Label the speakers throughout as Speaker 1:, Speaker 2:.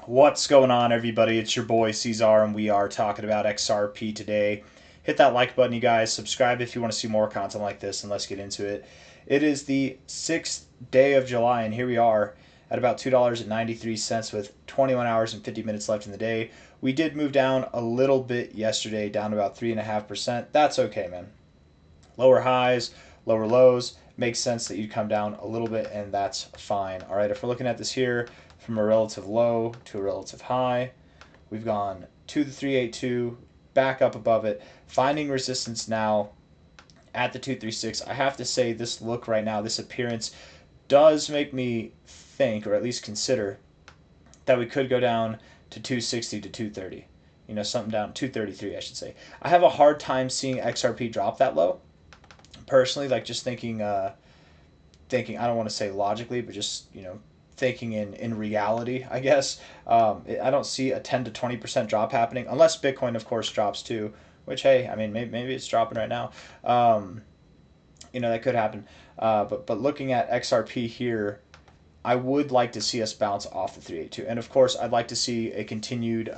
Speaker 1: What's going on, everybody? It's your boy C-Zar, and we are talking about XRP today. Hit that like button, you guys. Subscribe if you want to see more content like this, and let's get into it. It is the 6th day of July, and here we are at about $2.93 with 21 hours and 50 minutes left in the day. We did move down a little bit yesterday, down about 3.5%. That's okay, man. Lower highs, lower lows. Makes sense that you'd come down a little bit, and that's fine. All right, if we're looking at this here, from a relative low to a relative high, we've gone to the 382, back up above it, finding resistance now at the 236. I have to say, this look right now, this appearance, does make me think, or at least consider, that we could go down to 260 to 230. You know, something down 233, I should say. I have a hard time seeing XRP drop that low. Personally, like just thinking, I don't want to say logically, but just thinking in reality, I guess. I don't see a 10 to 20% drop happening unless Bitcoin, of course, drops too. Which, hey, I mean, maybe it's dropping right now. That could happen. But looking at XRP here, I would like to see us bounce off the 382, and of course, I'd like to see a continued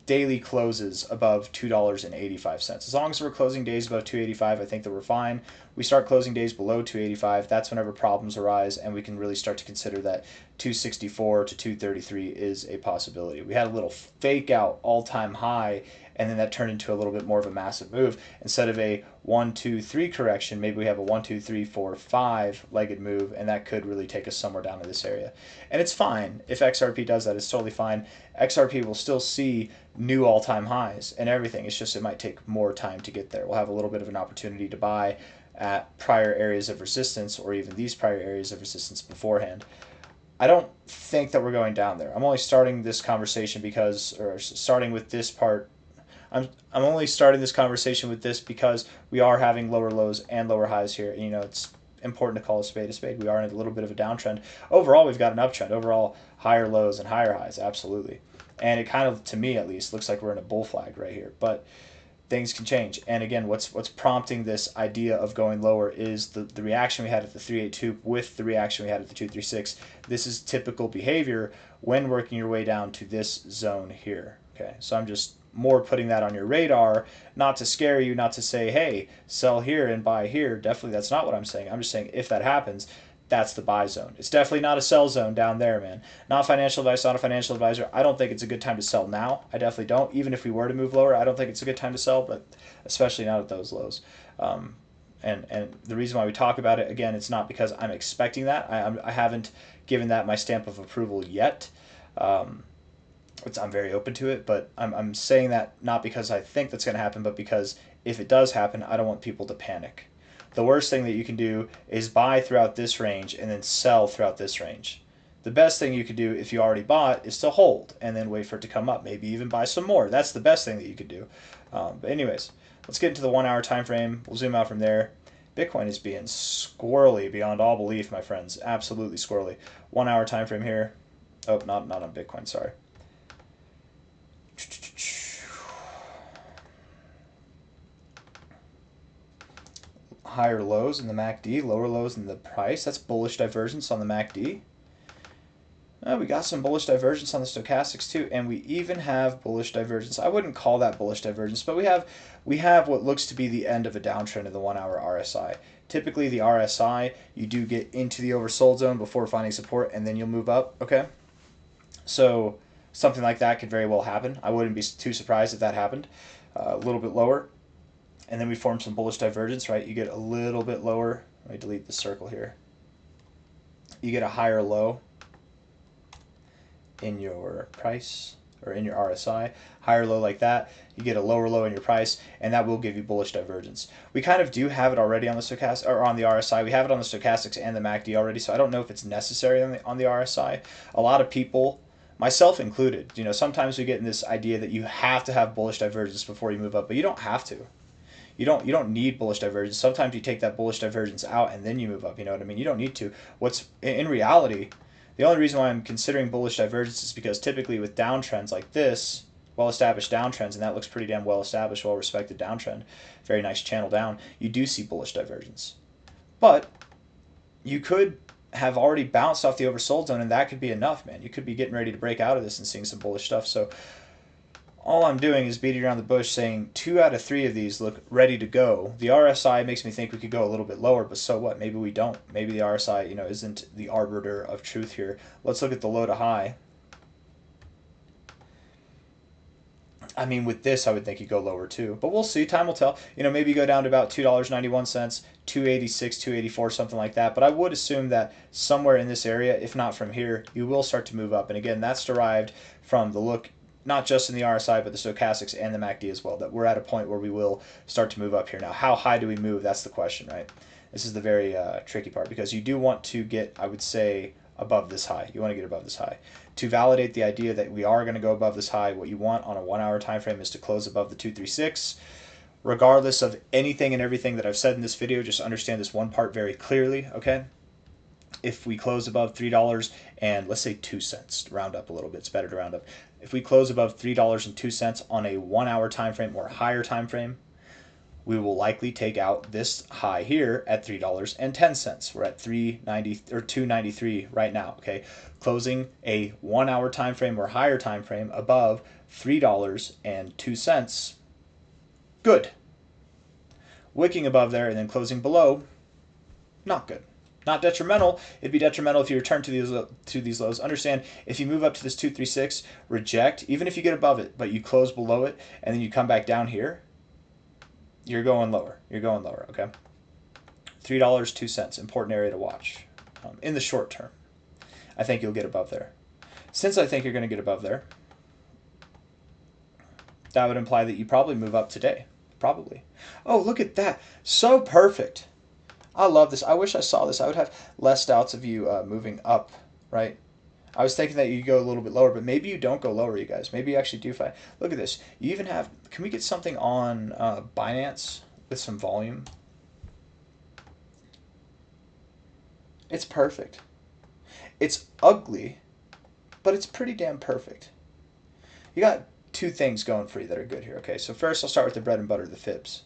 Speaker 1: daily closes above $2.85. As long as we're closing days above 285, I think that we're fine. We start closing days below 285, that's whenever problems arise, and we can really start to consider that 264 to 233 is a possibility. We had a little fake out all-time high, and then that turned into a little bit more of a massive move. Instead of a 1, 2, 3 correction, maybe we have a 1, 2, 3, 4, 5 legged move, and that could really take us somewhere down to this area. And it's fine. If XRP does that, it's totally fine. XRP will still see new all-time highs and everything. It's just it might take more time to get there. We'll have a little bit of an opportunity to buy at prior areas of resistance, or even these prior areas of resistance beforehand. I don't think that we're going down there. I'm only starting this conversation starting with this part. I'm only starting this conversation with this because we are having lower lows and lower highs here. It's important to call a spade a spade. We are in a little bit of a downtrend. Overall, we've got an uptrend. Overall, higher lows and higher highs, absolutely. And it kind of, to me at least, looks like we're in a bull flag right here. But things can change. And again, what's prompting this idea of going lower is the reaction we had at the 382 with the reaction we had at the 236. This is typical behavior when working your way down to this zone here. Okay, so I'm just more putting that on your radar, not to scare you, not to say, hey, sell here and buy here. Definitely that's not what I'm saying. I'm just saying if that happens, that's the buy zone. It's definitely not a sell zone down there, man. Not financial advice, not a financial advisor. I don't think it's a good time to sell now. I definitely don't. Even if we were to move lower, I don't think it's a good time to sell, but especially not at those lows. And the reason why we talk about it, again, it's not because I'm expecting that. I haven't given that my stamp of approval yet. I'm very open to it, but I'm saying that not because I think that's going to happen, but because if it does happen, I don't want people to panic. The worst thing that you can do is buy throughout this range and then sell throughout this range. The best thing you could do if you already bought is to hold and then wait for it to come up. Maybe even buy some more. That's the best thing that you could do. But anyways, let's get into the 1 hour time frame. We'll zoom out from there. Bitcoin is being squirrely beyond all belief, my friends. Absolutely squirrely. 1 hour time frame here. Oh, not on Bitcoin, sorry. Higher lows in the MACD, lower lows in the price. That's bullish divergence on the MACD. We got some bullish divergence on the stochastics too, and we even have bullish divergence. I wouldn't call that bullish divergence, but we have what looks to be the end of a downtrend in the 1 hour RSI. Typically, the RSI, you do get into the oversold zone before finding support, and then you'll move up. Okay, so something like that could very well happen. I wouldn't be too surprised if that happened. A little bit lower, and then we form some bullish divergence, right? You get a little bit lower. Let me delete the circle here. You get a higher low in your price, or in your RSI, higher low like that. You get a lower low in your price, and that will give you bullish divergence. We kind of do have it already on the stochastic, or on the RSI. We have it on the stochastics and the MACD already, so I don't know if it's necessary on the RSI. A lot of people, myself included, sometimes we get in this idea that you have to have bullish divergence before you move up, but you don't have to. You don't need bullish divergence. Sometimes you take that bullish divergence out and then you move up. You know what I mean? You don't need to. What's in reality, the only reason why I'm considering bullish divergence is because typically with downtrends like this, well-established downtrends, and that looks pretty damn well-established, well-respected downtrend, very nice channel down, you do see bullish divergence. But you could have already bounced off the oversold zone, and that could be enough, man. You could be getting ready to break out of this and seeing some bullish stuff. So all I'm doing is beating around the bush saying 2 out of 3 of these look ready to go. The RSI makes me think we could go a little bit lower, but so what? Maybe we don't. Maybe the RSI, isn't the arbiter of truth here. Let's look at the low to high. I mean, with this, I would think you go lower too, but we'll see. Time will tell. Maybe you go down to about $2.91, 286, 284, something like that. But I would assume that somewhere in this area, if not from here, you will start to move up. And again, that's derived from the look, not just in the RSI, but the stochastics and the MACD as well, that we're at a point where we will start to move up here. Now, how high do we move? That's the question, right? This is the very tricky part, because you do want to get, I would say, above this high. You want to get above this high. To validate the idea that we are going to go above this high, what you want on a 1 hour time frame is to close above the 236. Regardless of anything and everything that I've said in this video, just understand this one part very clearly, okay? If we close above $3 and let's say 2 cents, round up a little bit, it's better to round up. If we close above $3.02 on a 1 hour time frame or higher time frame, we will likely take out this high here at $3.10. We're at $3.90 or $2.93 right now, okay? Closing a 1 hour time frame or higher time frame above $3.02. Good. Wicking above there and then closing below, not good. Not detrimental. It'd be detrimental if you return to these lows. Understand, if you move up to this 236, reject, even if you get above it, but you close below it, and then you come back down here, you're going lower. You're going lower, okay? $3.02, important area to watch in the short term. I think you'll get above there. Since I think you're going to get above there, that would imply that you probably move up today. Probably. Oh, look at that. So perfect. I love this. I wish I saw this. I would have less doubts of you moving up, right? I was thinking that you go a little bit lower, but maybe you don't go lower, you guys. Maybe you actually do find. Look at this. You even have, can we get something on Binance with some volume? It's perfect. It's ugly, but it's pretty damn perfect. You got 2 things going for you that are good here, okay? So first, I'll start with the bread and butter, the fibs.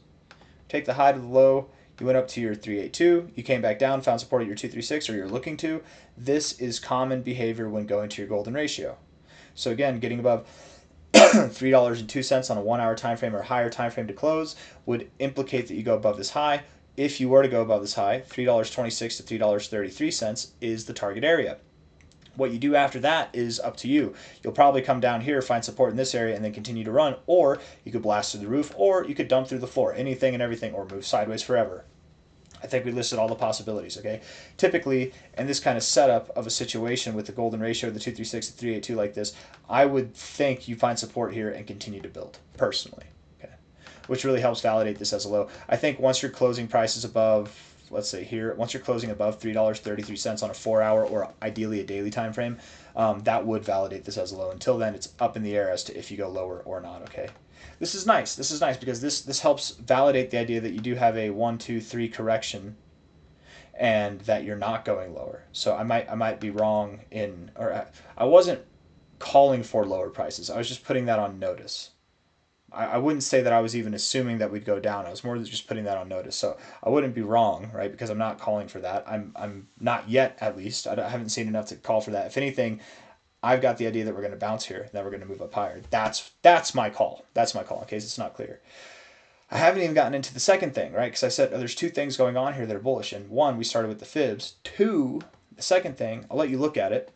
Speaker 1: Take the high to the low. You went up to your 382, you came back down, found support at your 236, or you're looking to. This is common behavior when going to your golden ratio. So again, getting above $3.02 on a 1 hour time frame or higher time frame to close would implicate that you go above this high. If you were to go above this high, $3.26 to $3.33 is the target area. What you do after that is up to you. You'll probably come down here, find support in this area, and then continue to run, or you could blast through the roof, or you could dump through the floor, anything and everything, or move sideways forever. I think we listed all the possibilities, okay? Typically, in this kind of setup of a situation with the golden ratio, the 236 to 382 like this, I would think you find support here and continue to build, personally, okay? Which really helps validate this as a low. I think once your closing price is above, let's say here, once you're closing above $3.33 on a 4 hour or ideally a daily time frame, that would validate this as a low. Until then, it's up in the air as to if you go lower or not, okay? This is nice. This is nice because this helps validate the idea that you do have a 1, 2, 3 correction and that you're not going lower. So I might be wrong in, or I wasn't calling for lower prices. I was just putting that on notice. I wouldn't say that I was even assuming that we'd go down. I was more just putting that on notice. So I wouldn't be wrong, right? Because I'm not calling for that. I'm not yet, at least. I haven't seen enough to call for that. If anything, I've got the idea that we're going to bounce here, that we're going to move up higher. That's my call. That's my call, in case it's not clear. I haven't even gotten into the second thing, right? Because I said there's 2 things going on here that are bullish. And 1, we started with the fibs. 2, the second thing, I'll let you look at it,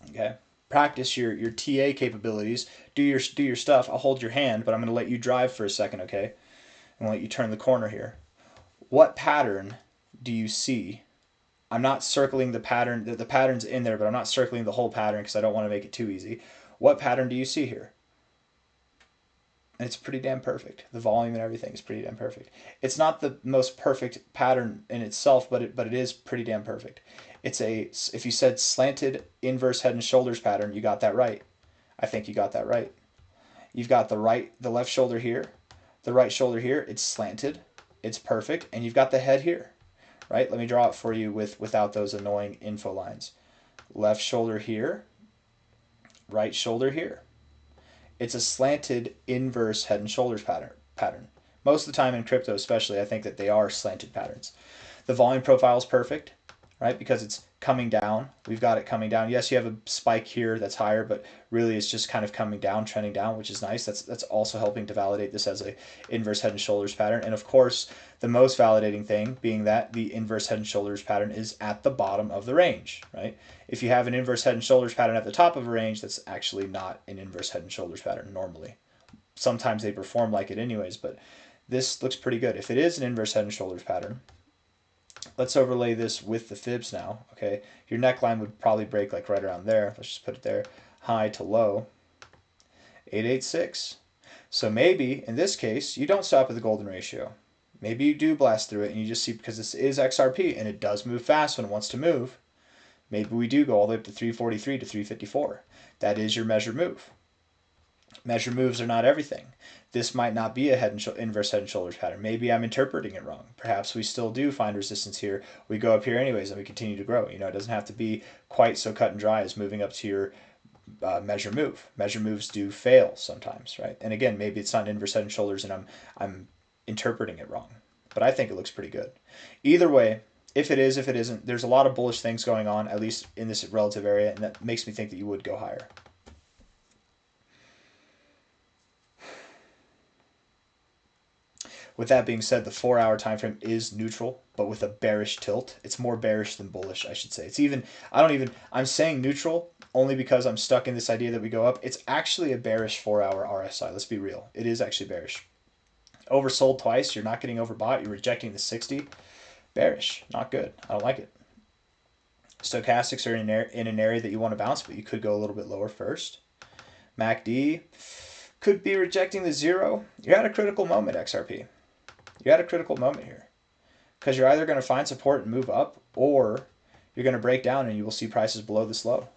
Speaker 1: okay? Practice your TA capabilities. Do your stuff. I'll hold your hand, but I'm going to let you drive for a second, okay? I'm going to let you turn the corner here. What pattern do you see? I'm not circling the pattern. The pattern's in there, but I'm not circling the whole pattern because I don't want to make it too easy. What pattern do you see here? And it's pretty damn perfect. The volume and everything is pretty damn perfect. It's not the most perfect pattern in itself, but it is pretty damn perfect. It's if you said slanted inverse head and shoulders pattern, you got that right. I think you got that right. You've got the left shoulder here, the right shoulder here. It's slanted, it's perfect, and you've got the head here, right? Let me draw it for you without those annoying info lines. Left shoulder here, right shoulder here. It's a slanted inverse head and shoulders pattern. Most of the time in crypto especially, I think that they are slanted patterns. The volume profile is perfect, right? Because it's coming down. We've got it coming down. Yes, you have a spike here that's higher, but really it's just kind of coming down, trending down, which is nice. That's also helping to validate this as a inverse head and shoulders pattern. And of course, the most validating thing being that the inverse head and shoulders pattern is at the bottom of the range, right? If you have an inverse head and shoulders pattern at the top of a range, that's actually not an inverse head and shoulders pattern normally. Sometimes they perform like it anyways, but this looks pretty good. If it is an inverse head and shoulders pattern, let's overlay this with the fibs now, okay? Your neckline would probably break like right around there. Let's just put it there. High to low, 886. So maybe, in this case, you don't stop at the golden ratio. Maybe you do blast through it and you just see, because this is XRP and it does move fast when it wants to move, maybe we do go all the way up to 343 to 354. That is your measured move. Measured moves are not everything. This might not be a inverse head and shoulders pattern. Maybe I'm interpreting it wrong. Perhaps we still do find resistance here. We go up here anyways and we continue to grow. You know, it doesn't have to be quite so cut and dry as moving up to your measure move. Measure moves do fail sometimes, right? And again, maybe it's not an inverse head and shoulders and I'm interpreting it wrong. But I think it looks pretty good. Either way, if it is, if it isn't, there's a lot of bullish things going on, at least in this relative area, and that makes me think that you would go higher. With that being said, the 4-hour time frame is neutral, but with a bearish tilt. It's more bearish than bullish, I should say. It's even, I'm saying neutral only because I'm stuck in this idea that we go up. It's actually a bearish 4-hour RSI. Let's be real. It is actually bearish. Oversold twice. You're not getting overbought. You're rejecting the 60. Bearish. Not good. I don't like it. Stochastics are in an area that you want to bounce, but you could go a little bit lower first. MACD could be rejecting the 0. You're at a critical moment, XRP. You're at a critical moment here because you're either going to find support and move up, or you're going to break down and you will see prices below this low.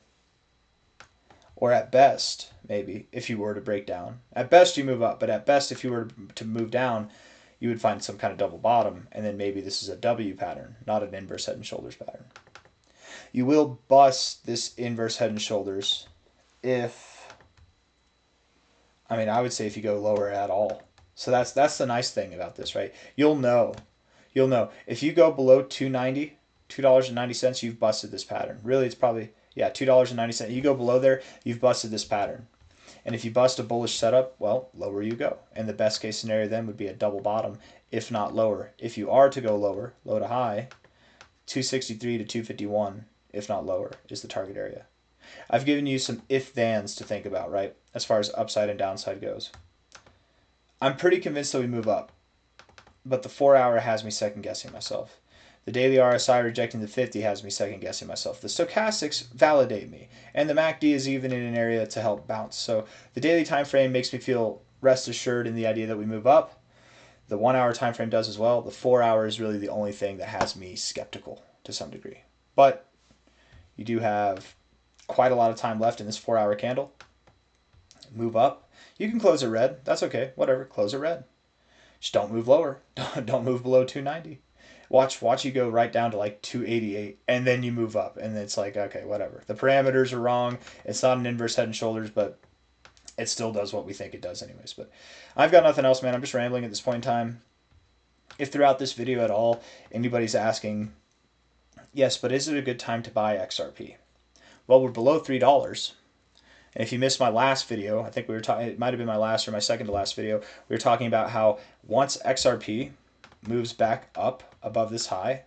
Speaker 1: Or at best, maybe, if you were to break down. At best, you move up, but at best, if you were to move down, you would find some kind of double bottom, and then maybe this is a W pattern, not an inverse head and shoulders pattern. You will bust this inverse head and shoulders if, I would say if you go lower at all. So that's the nice thing about this, right? You'll know. If you go below $2.90, you've busted this pattern. Really, it's probably, yeah, $2.90. You go below there, you've busted this pattern. And if you bust a bullish setup, well, lower you go. And the best case scenario then would be a double bottom, if not lower. If you are to go lower, low to high, 263 to 251, if not lower, is the target area. I've given you some if-thans to think about, right, as far as upside and downside goes. I'm pretty convinced that we move up, but the 4-hour has me second-guessing myself. The daily RSI rejecting the 50 has me second-guessing myself. The stochastics validate me, and the MACD is even in an area to help bounce. So the daily time frame makes me feel rest assured in the idea that we move up. The 1-hour time frame does as well. The 4-hour is really the only thing that has me skeptical to some degree. But you do have quite a lot of time left in this 4-hour candle. Move up. You can close it red. That's okay. Whatever. Close it red. Just don't move lower. Don't move below 290. Watch you go right down to like 288, and then you move up, and it's like, okay, whatever. The parameters are wrong. It's not an inverse head and shoulders, but it still does what we think it does anyways. But I've got nothing else, man. I'm just rambling at this point in time. If throughout this video at all anybody's asking, yes, but is it a good time to buy XRP? Well, we're below $3. And if you missed my last video, I think we were talking, it might have been my last or my second to last video, we were talking about how once XRP moves back up above this high,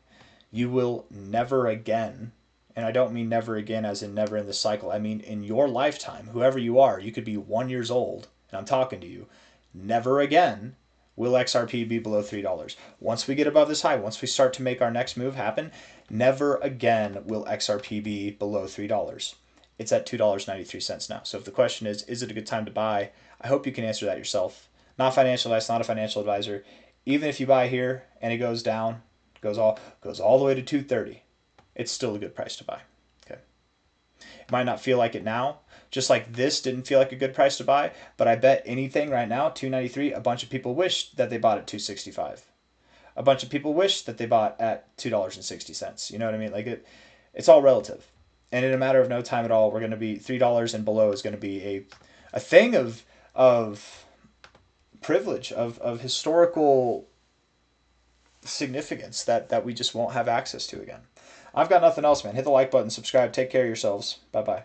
Speaker 1: you will never again, and I don't mean never again as in never in this cycle, I mean in your lifetime, whoever you are, you could be 1 year old, and I'm talking to you, never again will XRP be below $3. Once we get above this high, once we start to make our next move happen, never again will XRP be below $3. It's at $2.93 now. So if the question is it a good time to buy? I hope you can answer that yourself. Not financial advice, not a financial advisor. Even if you buy here and it goes down, goes all the way to 230, it's still a good price to buy. Okay. It might not feel like it now, just like this didn't feel like a good price to buy, but I bet anything right now, 293, a bunch of people wish that they bought at 265. A bunch of people wish that they bought at $2.60. You know what I mean? Like it's all relative. And in a matter of no time at all, we're going to be $3 and below is going to be a thing of privilege, of historical significance that we just won't have access to again. I've got nothing else, man. Hit the like button, subscribe, take care of yourselves. Bye bye.